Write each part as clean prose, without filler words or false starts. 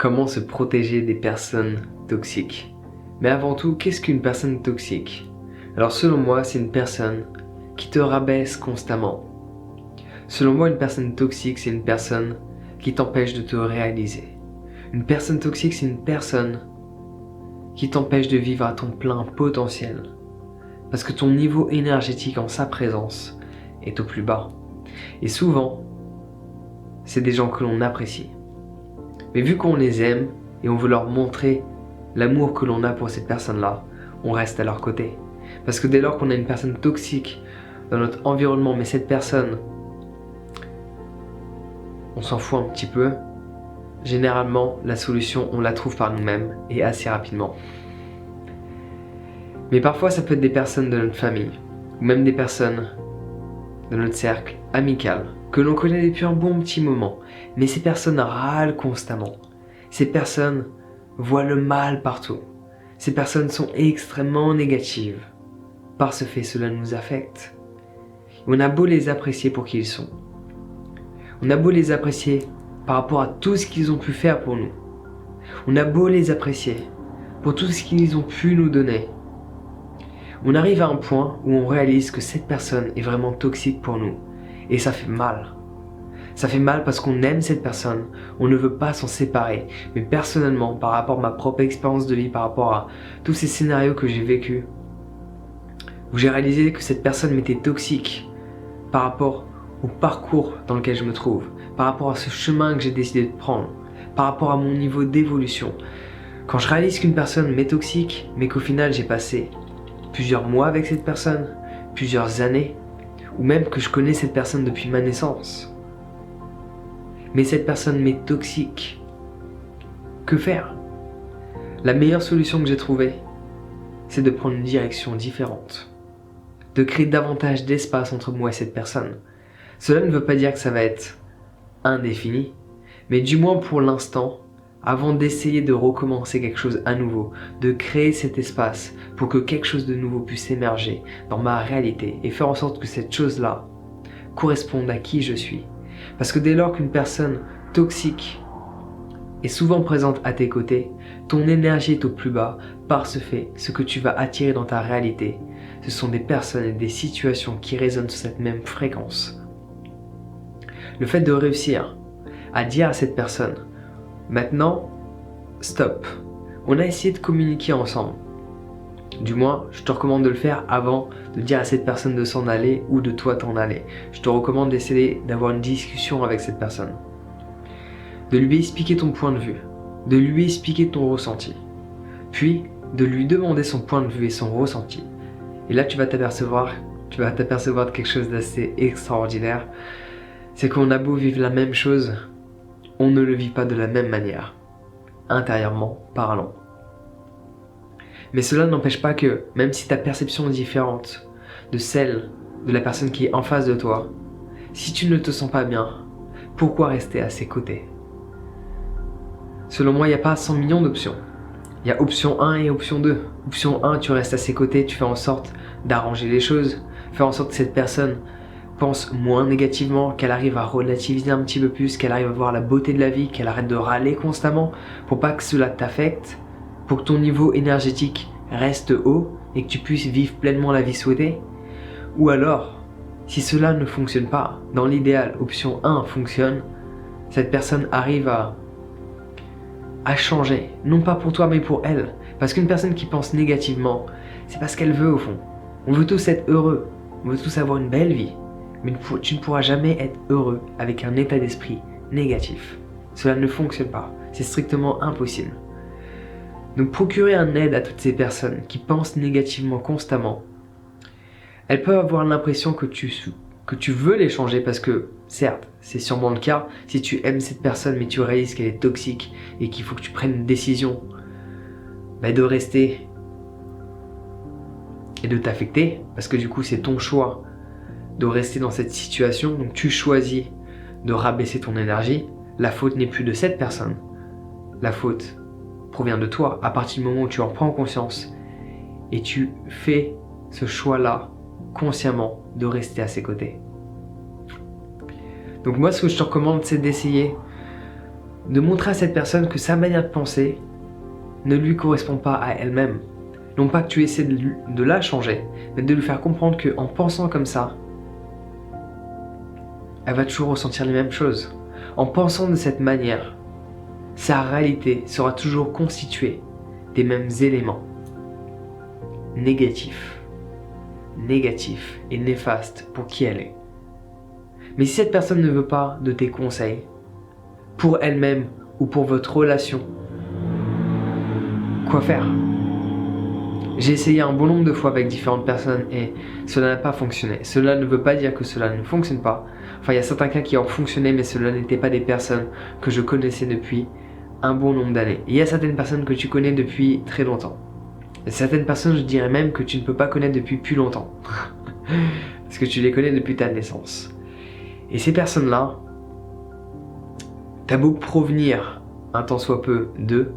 Comment se protéger des personnes toxiques? Mais avant tout, qu'est-ce qu'une personne toxique? Alors selon moi, c'est une personne qui te rabaisse constamment. Selon moi, une personne toxique, c'est une personne qui t'empêche de te réaliser. Une personne toxique, c'est une personne qui t'empêche de vivre à ton plein potentiel. Parce que ton niveau énergétique en sa présence est au plus bas. Et souvent, c'est des gens que l'on apprécie. Mais vu qu'on les aime et on veut leur montrer l'amour que l'on a pour cette personne-là, on reste à leur côté. Parce que dès lors qu'on a une personne toxique dans notre environnement, mais cette personne, on s'en fout un petit peu, généralement la solution on la trouve par nous-mêmes et assez rapidement. Mais parfois ça peut être des personnes de notre famille, ou même des personnes de notre cercle amical, que l'on connaît depuis un bon petit moment, mais ces personnes râlent constamment. Ces personnes voient le mal partout. Ces personnes sont extrêmement négatives. Par ce fait, cela nous affecte. On a beau les apprécier pour qui ils sont. On a beau les apprécier par rapport à tout ce qu'ils ont pu faire pour nous. On a beau les apprécier pour tout ce qu'ils ont pu nous donner. On arrive à un point où on réalise que cette personne est vraiment toxique pour nous. Et ça fait mal. Ça fait mal parce qu'on aime cette personne, on ne veut pas s'en séparer. Mais personnellement, par rapport à ma propre expérience de vie, par rapport à tous ces scénarios que j'ai vécus, où j'ai réalisé que cette personne m'était toxique par rapport au parcours dans lequel je me trouve, par rapport à ce chemin que j'ai décidé de prendre, par rapport à mon niveau d'évolution. Quand je réalise qu'une personne m'est toxique, mais qu'au final j'ai passé plusieurs mois avec cette personne, plusieurs années, ou même que je connais cette personne depuis ma naissance, mais cette personne m'est toxique, que faire? La meilleure solution que j'ai trouvée, c'est de prendre une direction différente, de créer davantage d'espace entre moi et cette personne. Cela ne veut pas dire que ça va être indéfini, mais du moins pour l'instant, avant d'essayer de recommencer quelque chose à nouveau, de créer cet espace pour que quelque chose de nouveau puisse émerger dans ma réalité et faire en sorte que cette chose-là corresponde à qui je suis. Parce que dès lors qu'une personne toxique est souvent présente à tes côtés, ton énergie est au plus bas. Par ce fait, ce que tu vas attirer dans ta réalité, ce sont des personnes et des situations qui résonnent sur cette même fréquence. Le fait de réussir à dire à cette personne, maintenant, stop, on a essayé de communiquer ensemble. Du moins, je te recommande de le faire avant de dire à cette personne de s'en aller ou de toi t'en aller. Je te recommande d'essayer d'avoir une discussion avec cette personne. De lui expliquer ton point de vue, de lui expliquer ton ressenti. Puis, de lui demander son point de vue et son ressenti. Et là, tu vas t'apercevoir de quelque chose d'assez extraordinaire. C'est qu'on a beau vivre la même chose, on ne le vit pas de la même manière, intérieurement parlant. Mais cela n'empêche pas que, même si ta perception est différente de celle de la personne qui est en face de toi, si tu ne te sens pas bien, pourquoi rester à ses côtés? Selon moi, il n'y a pas 100 millions d'options. Il y a option 1 et option 2. Option 1, tu restes à ses côtés, tu fais en sorte d'arranger les choses, faire en sorte que cette personne pense moins négativement, qu'elle arrive à relativiser un petit peu plus, qu'elle arrive à voir la beauté de la vie, qu'elle arrête de râler constamment pour pas que cela t'affecte, pour que ton niveau énergétique reste haut et que tu puisses vivre pleinement la vie souhaitée. Ou alors, si cela ne fonctionne pas, dans l'idéal, option 1 fonctionne, cette personne arrive à changer, non pas pour toi mais pour elle. Parce qu'une personne qui pense négativement, c'est parce qu'elle veut au fond. On veut tous être heureux, on veut tous avoir une belle vie, mais tu ne pourras jamais être heureux avec un état d'esprit négatif. Cela ne fonctionne pas, c'est strictement impossible. Donc procurer un aide à toutes ces personnes qui pensent négativement constamment. Elles peuvent avoir l'impression que tu veux les changer parce que, certes, c'est sûrement le cas si tu aimes cette personne mais tu réalises qu'elle est toxique et qu'il faut que tu prennes une décision de rester et de t'affecter parce que du coup c'est ton choix de rester dans cette situation, donc tu choisis de rabaisser ton énergie. La faute n'est plus de cette personne, la faute provient de toi à partir du moment où tu en prends conscience et tu fais ce choix-là consciemment de rester à ses côtés. Donc moi ce que je te recommande c'est d'essayer de montrer à cette personne que sa manière de penser ne lui correspond pas à elle-même. Non pas que tu essaies de la changer, mais de lui faire comprendre qu'en pensant comme ça, elle va toujours ressentir les mêmes choses. En pensant de cette manière, sa réalité sera toujours constituée des mêmes éléments négatifs et néfastes pour qui elle est. Mais si cette personne ne veut pas de tes conseils, pour elle-même ou pour votre relation, quoi faire? J'ai essayé un bon nombre de fois avec différentes personnes et cela n'a pas fonctionné. Cela ne veut pas dire que cela ne fonctionne pas. Enfin, il y a certains cas qui ont fonctionné, mais cela n'était pas des personnes que je connaissais depuis un bon nombre d'années. Il y a certaines personnes que tu connais depuis très longtemps. Et certaines personnes, je dirais même que tu ne peux pas connaître depuis plus longtemps. Parce que tu les connais depuis ta naissance. Et ces personnes-là, t'as beau provenir un tant soit peu d'eux,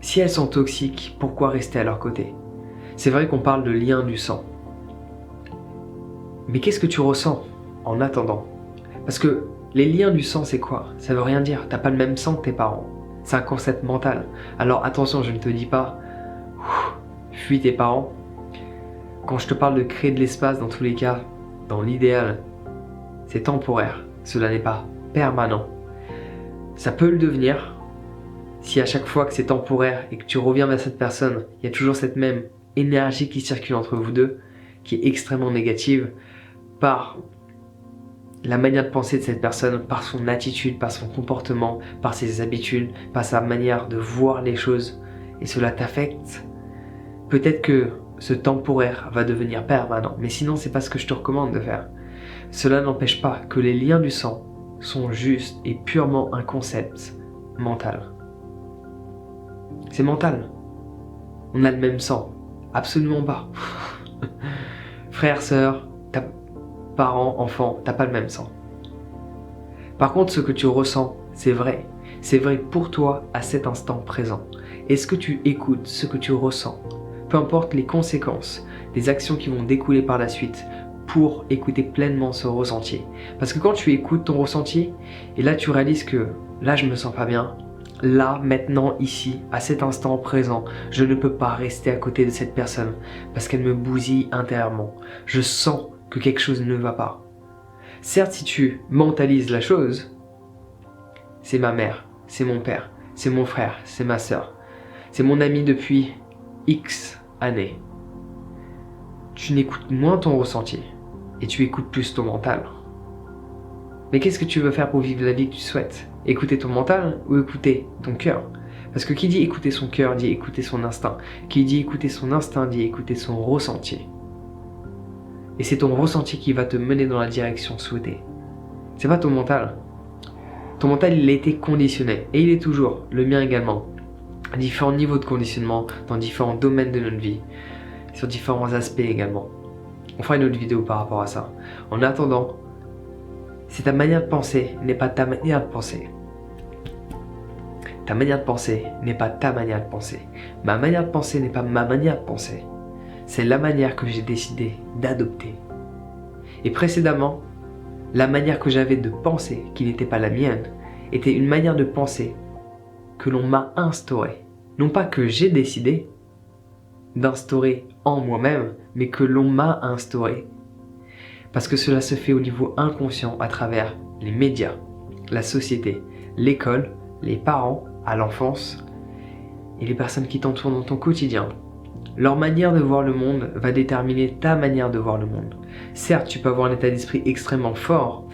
si elles sont toxiques, pourquoi rester à leur côté? C'est vrai qu'on parle de lien du sang. Mais qu'est-ce que tu ressens en attendant? Parce que les liens du sang, c'est quoi? Ça veut rien dire, t'as pas le même sang que tes parents. C'est un concept mental. Alors attention, je ne te dis pas fuis tes parents. Quand je te parle de créer de l'espace, dans tous les cas, dans l'idéal, c'est temporaire. Cela n'est pas permanent. Ça peut le devenir si à chaque fois que c'est temporaire et que tu reviens vers cette personne, il y a toujours cette même énergie qui circule entre vous deux, qui est extrêmement négative, par la manière de penser de cette personne, par son attitude, par son comportement, par ses habitudes, par sa manière de voir les choses, et cela t'affecte. Peut-être que ce temporaire va devenir permanent, mais sinon c'est pas ce que je te recommande de faire. Cela n'empêche pas que les liens du sang sont juste et purement un concept mental. C'est mental. On a le même sang. Absolument pas. Frère, sœur, parents, enfants, t'as pas le même sang. Par contre, ce que tu ressens, c'est vrai. C'est vrai pour toi à cet instant présent. Est-ce que tu écoutes ce que tu ressens? Peu importe les conséquences, des actions qui vont découler par la suite, pour écouter pleinement ce ressenti. Parce que quand tu écoutes ton ressenti, et là tu réalises que là je me sens pas bien, là, maintenant, ici, à cet instant présent, je ne peux pas rester à côté de cette personne parce qu'elle me bousille intérieurement. Je sens que quelque chose ne va pas. Certes, si tu mentalises la chose, c'est ma mère, c'est mon père, c'est mon frère, c'est ma soeur, c'est mon ami depuis X années. Tu n'écoutes moins ton ressenti et tu écoutes plus ton mental. Mais qu'est-ce que tu veux faire pour vivre la vie que tu souhaites? Écouter ton mental ou écouter ton cœur? Parce que qui dit écouter son cœur dit écouter son instinct. Qui dit écouter son instinct dit écouter son ressenti. Et c'est ton ressenti qui va te mener dans la direction souhaitée. C'est pas ton mental. Ton mental, il a été conditionné. Et il est toujours, le mien également. À différents niveaux de conditionnement, dans différents domaines de notre vie. Sur différents aspects également. On fera une autre vidéo par rapport à ça. En attendant, si ta manière de penser n'est pas ta manière de penser, ta manière de penser n'est pas ta manière de penser, ma manière de penser n'est pas ma manière de penser, c'est la manière que j'ai décidé d'adopter. Et précédemment, la manière que j'avais de penser, qui n'était pas la mienne, était une manière de penser que l'on m'a instaurée. Non pas que j'ai décidé d'instaurer en moi-même, mais que l'on m'a instaurée. Parce que cela se fait au niveau inconscient à travers les médias, la société, l'école, les parents, à l'enfance et les personnes qui t'entourent dans ton quotidien. Leur manière de voir le monde va déterminer ta manière de voir le monde. Certes, tu peux avoir un état d'esprit extrêmement fort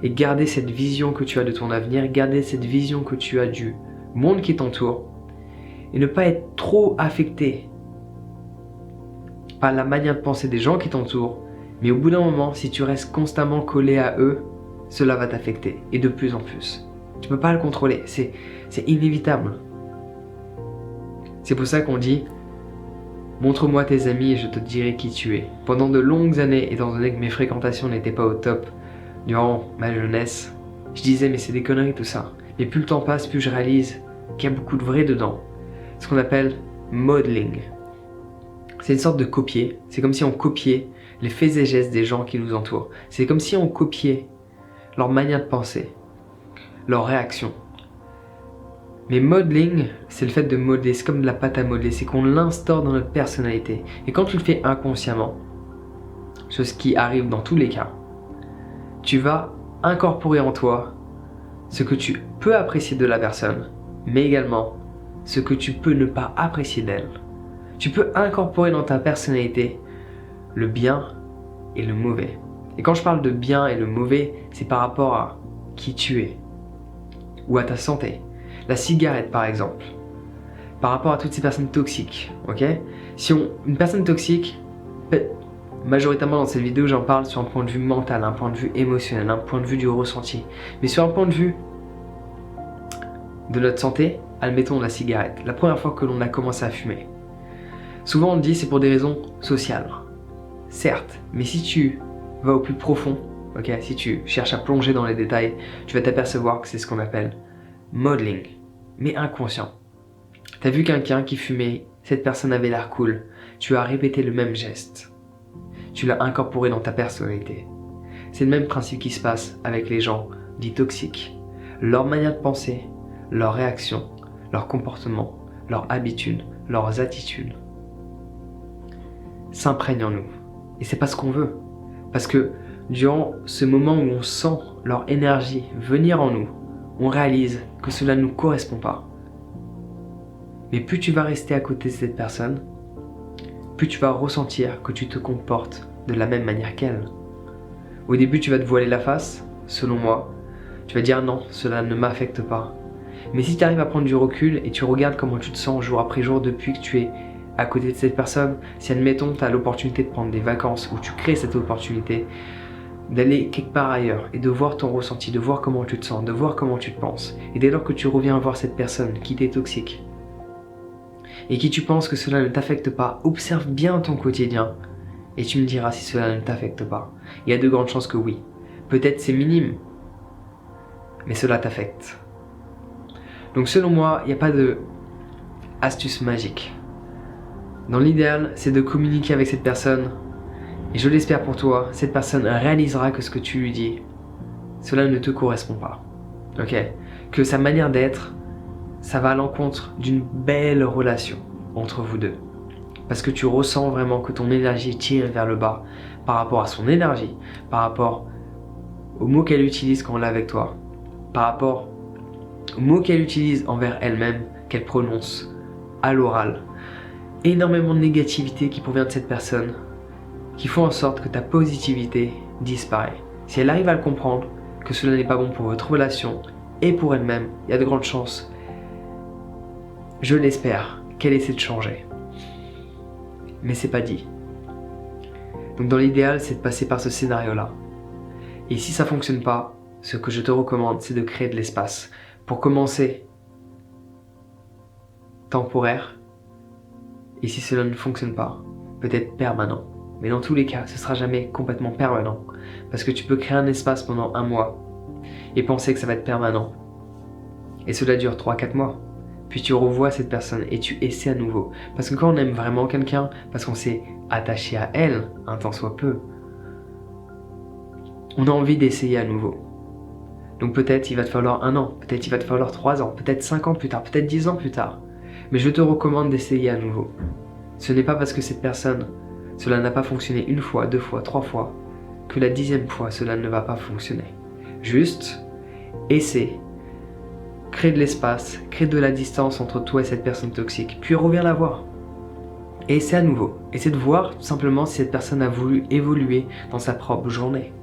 et garder cette vision que tu as de ton avenir, garder cette vision que tu as du monde qui t'entoure et ne pas être trop affecté par la manière de penser des gens qui t'entourent. Mais au bout d'un moment, si tu restes constamment collé à eux, cela va t'affecter, et de plus en plus. Tu peux pas le contrôler, c'est inévitable. C'est pour ça qu'on dit « Montre-moi tes amis et je te dirai qui tu es ». Pendant de longues années, étant donné que mes fréquentations n'étaient pas au top durant ma jeunesse, je disais « mais c'est des conneries tout ça ». Mais plus le temps passe, plus je réalise qu'il y a beaucoup de vrai dedans. Ce qu'on appelle « modeling ». C'est une sorte de copier, c'est comme si on copiait les faits et gestes des gens qui nous entourent. C'est comme si on copiait leur manière de penser, leurs réactions. Mais modeling, c'est le fait de modeler, c'est comme de la pâte à modeler, c'est qu'on l'instaure dans notre personnalité. Et quand tu le fais inconsciemment, ce qui arrive dans tous les cas, tu vas incorporer en toi ce que tu peux apprécier de la personne, mais également ce que tu peux ne pas apprécier d'elle. Tu peux incorporer dans ta personnalité le bien et le mauvais. Et quand je parle de bien et le mauvais, c'est par rapport à qui tu es ou à ta santé. La cigarette par exemple, par rapport à toutes ces personnes toxiques, ok? Une personne toxique, majoritairement dans cette vidéo j'en parle sur un point de vue mental, un point de vue émotionnel, un point de vue du ressenti. Mais sur un point de vue de notre santé, admettons la cigarette, la première fois que l'on a commencé à fumer. Souvent on dit c'est pour des raisons sociales, certes, mais si tu vas au plus profond, ok, si tu cherches à plonger dans les détails, tu vas t'apercevoir que c'est ce qu'on appelle modeling, mais inconscient. T'as vu quelqu'un qui fumait, cette personne avait l'air cool, tu as répété le même geste. Tu l'as incorporé dans ta personnalité. C'est le même principe qui se passe avec les gens dits toxiques. Leur manière de penser, leurs réactions, leurs comportements, leurs habitudes, leurs attitudes s'imprègnent en nous. Et c'est pas ce qu'on veut. Parce que durant ce moment où on sent leur énergie venir en nous, on réalise que cela ne nous correspond pas. Mais plus tu vas rester à côté de cette personne, plus tu vas ressentir que tu te comportes de la même manière qu'elle. Au début, tu vas te voiler la face, selon moi. Tu vas dire non, cela ne m'affecte pas. Mais si tu arrives à prendre du recul et tu regardes comment tu te sens jour après jour depuis que tu es à côté de cette personne, si admettons tu as l'opportunité de prendre des vacances ou tu crées cette opportunité d'aller quelque part ailleurs et de voir ton ressenti, de voir comment tu te sens, de voir comment tu te penses. Et dès lors que tu reviens voir cette personne qui t'est toxique et qui tu penses que cela ne t'affecte pas, observe bien ton quotidien et tu me diras si cela ne t'affecte pas. Il y a de grandes chances que oui. Peut-être c'est minime, mais cela t'affecte. Donc selon moi, il n'y a pas de astuce magique. Dans l'idéal, c'est de communiquer avec cette personne. Et je l'espère pour toi, cette personne réalisera que ce que tu lui dis, cela ne te correspond pas. Ok? Que sa manière d'être, ça va à l'encontre d'une belle relation entre vous deux. Parce que tu ressens vraiment que ton énergie tire vers le bas par rapport à son énergie, par rapport aux mots qu'elle utilise quand elle est avec toi, par rapport aux mots qu'elle utilise envers elle-même, qu'elle prononce à l'oral. Énormément de négativité qui provient de cette personne, qui font en sorte que ta positivité disparaît. Si elle arrive à le comprendre, que cela n'est pas bon pour votre relation et pour elle-même, il y a de grandes chances, je l'espère, qu'elle essaie de changer. Mais c'est pas dit. Donc dans l'idéal, c'est de passer par ce scénario-là. Et si ça fonctionne pas, ce que je te recommande, c'est de créer de l'espace. Pour commencer, temporaire. Et si cela ne fonctionne pas, peut-être permanent. Mais dans tous les cas, ce sera jamais complètement permanent. Parce que tu peux créer un espace pendant 1 mois et penser que ça va être permanent. Et cela dure 3-4 mois. Puis tu revois cette personne et tu essaies à nouveau. Parce que quand on aime vraiment quelqu'un, parce qu'on s'est attaché à elle, un tant soit peu, on a envie d'essayer à nouveau. Donc peut-être il va te falloir 1 an, peut-être il va te falloir 3 ans, peut-être 5 ans plus tard, peut-être 10 ans plus tard. Mais je te recommande d'essayer à nouveau. Ce n'est pas parce que cette personne, cela n'a pas fonctionné 1 fois, 2 fois, 3 fois, que la 10e fois cela ne va pas fonctionner. Juste, essaie. Crée de l'espace, crée de la distance entre toi et cette personne toxique, puis reviens la voir. Et essaie à nouveau. Essaie de voir tout simplement si cette personne a voulu évoluer dans sa propre journée.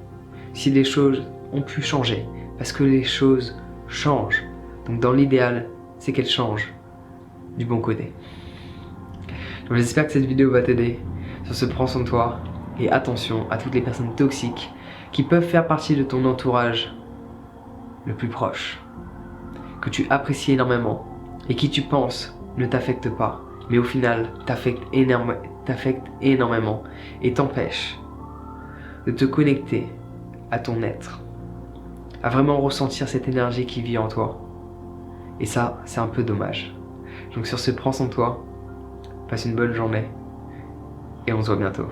Si les choses ont pu changer. Parce que les choses changent. Donc dans l'idéal, c'est qu'elles changent du bon côté. Donc j'espère que cette vidéo va t'aider. Sur ce, prends soin de toi. Et attention à toutes les personnes toxiques qui peuvent faire partie de ton entourage le plus proche, que tu apprécies énormément et qui tu penses ne t'affecte pas, mais au final t'affecte énormément et t'empêche de te connecter à ton être, à vraiment ressentir cette énergie qui vit en toi. Et ça, c'est un peu dommage. Donc sur ce, prends soin de toi, passe une bonne journée et on se voit bientôt.